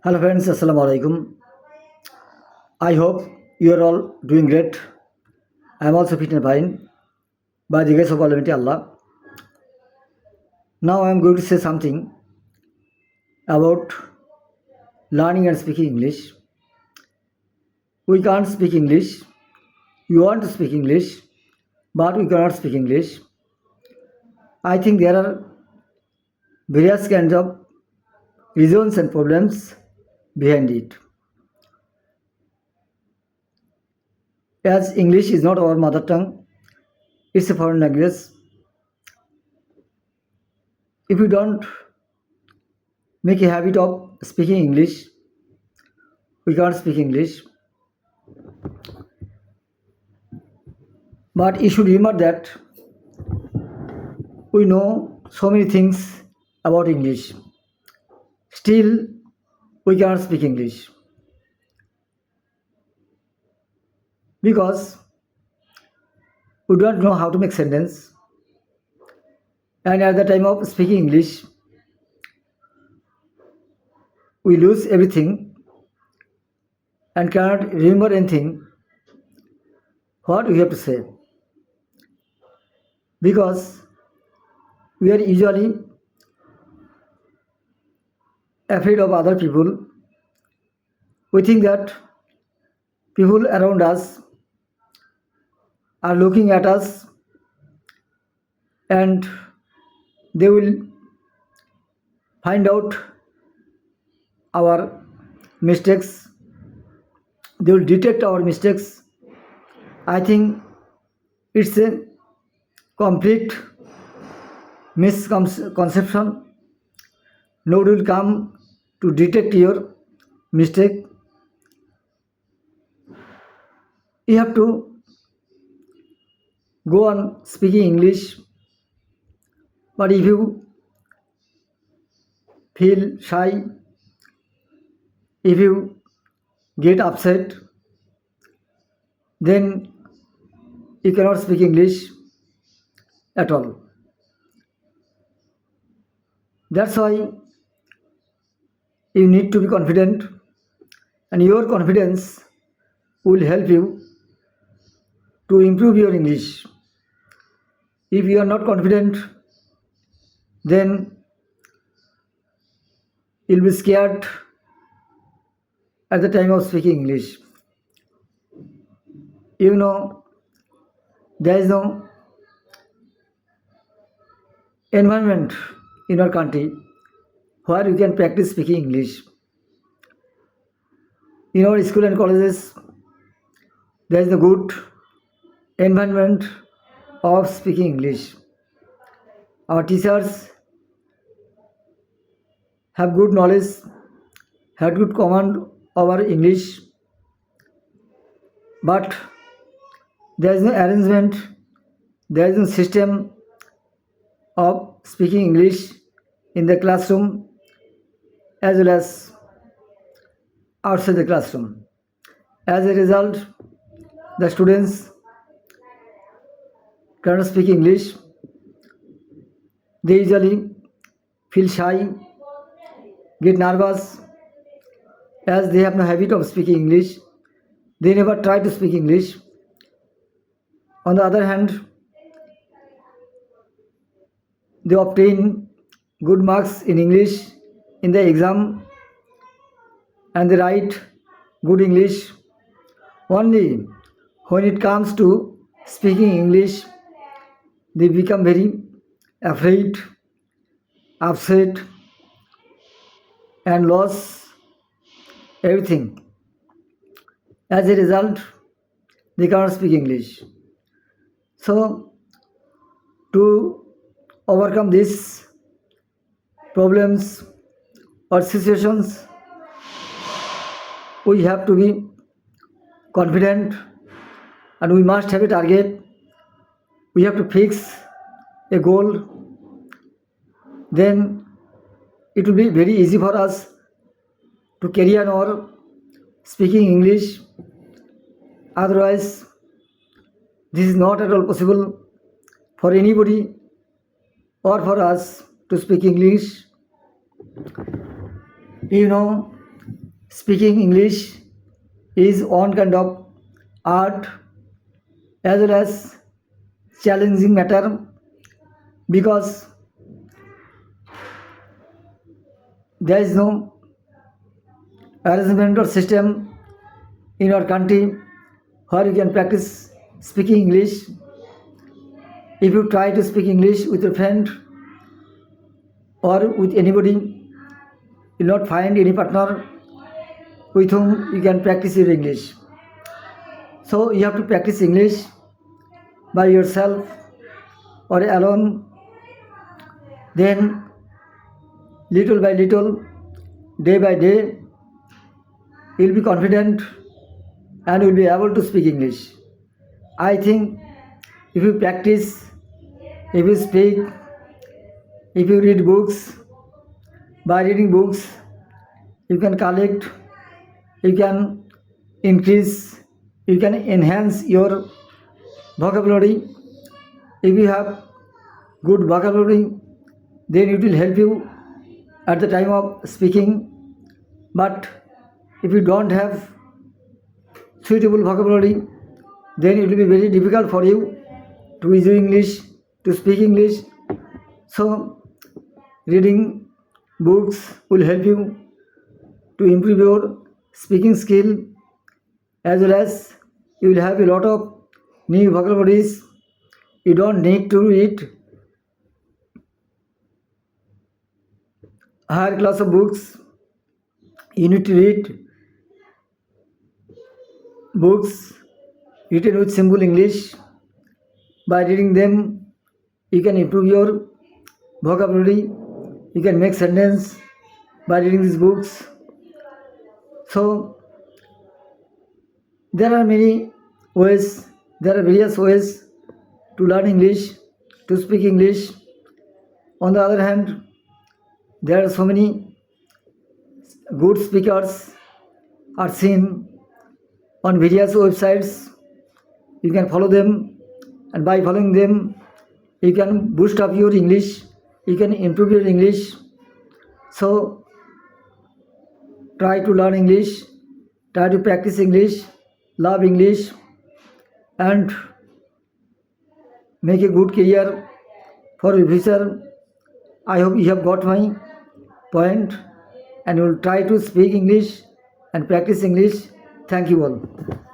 Hello friends, Assalamu alaikum. I hope you are all doing great. I am also fit and fine by the grace of Almighty Allah. Now I am going to say something about learning and speaking English. We can't speak English. You want to speak English, but we cannot speak English. I think there are various kinds of reasons and problems behind it. As English is not our mother tongue, it's a foreign language. If you don't make a habit of speaking English, we can't speak English. But you should remember that we know so many things about English. Still, we cannot speak English because we don't know how to make sentence. And at the time of speaking English, we lose everything and cannot remember anything what we have to say because we are usually afraid of other people. We think that people around us are looking at us and they will find out our mistakes. They will detect our mistakes. I think it's a complete misconception. Nobody will come to detect your mistake. You have to go on speaking English, but if you feel shy, if you get upset, then you cannot speak English at all. That's why you need to be confident, and your confidence will help you to improve your English. If you are not confident, then you'll be scared at the time of speaking English. You know, there is no environment in our country where you can practice speaking English. In our school and colleges, there is a good environment of speaking English. Our teachers have good knowledge, have good command over English, but there is no arrangement, there is no system of speaking English in the classroom as well as outside the classroom. As a result, the students cannot speak English. They usually feel shy, get nervous, as they have no habit of speaking English. They never try to speak English. On the other hand, they obtain good marks in English in the exam and they write good English. Only when it comes to speaking English, they become very afraid, upset, and lose everything. As a result, they cannot speak English. So, to overcome these problems or situations, we have to be confident and we must have a target. We have to fix a goal. Then it will be very easy for us to carry on our speaking English. Otherwise, this is not at all possible for anybody or for us to speak English. You know, speaking English is one kind of art as well as challenging matter, because there is no arrangement or system in our country where you can practice speaking English. If you try to speak English with a friend or with anybody, you will not find any partner with whom you can practice your English. So you have to practice English by yourself or alone. Then little by little, day by day, you will be confident and you will be able to speak English. I think if you practice, if you speak, if you read books, by reading books, you can collect, you can increase, you can enhance your vocabulary. If you have good vocabulary, then it will help you at the time of speaking. But if you don't have suitable vocabulary, then it will be very difficult for you to use English, to speak English. So reading books will help you to improve your speaking skill, as well as you will have a lot of new vocabularies. You don't need to read higher class of books. You need to read books written with simple English. By reading them, you can improve your vocabulary. You can make sentence by reading these books. So there are many ways, there are various ways to learn English, to speak English. On the other hand, there are so many good speakers are seen on various websites. You can follow them, and by following them, you can boost up your English, you can improve your English. So try to learn English, try to practice English, love English, and make a good career for your future. I hope you have got my point and you will try to speak English and practice English. Thank you all.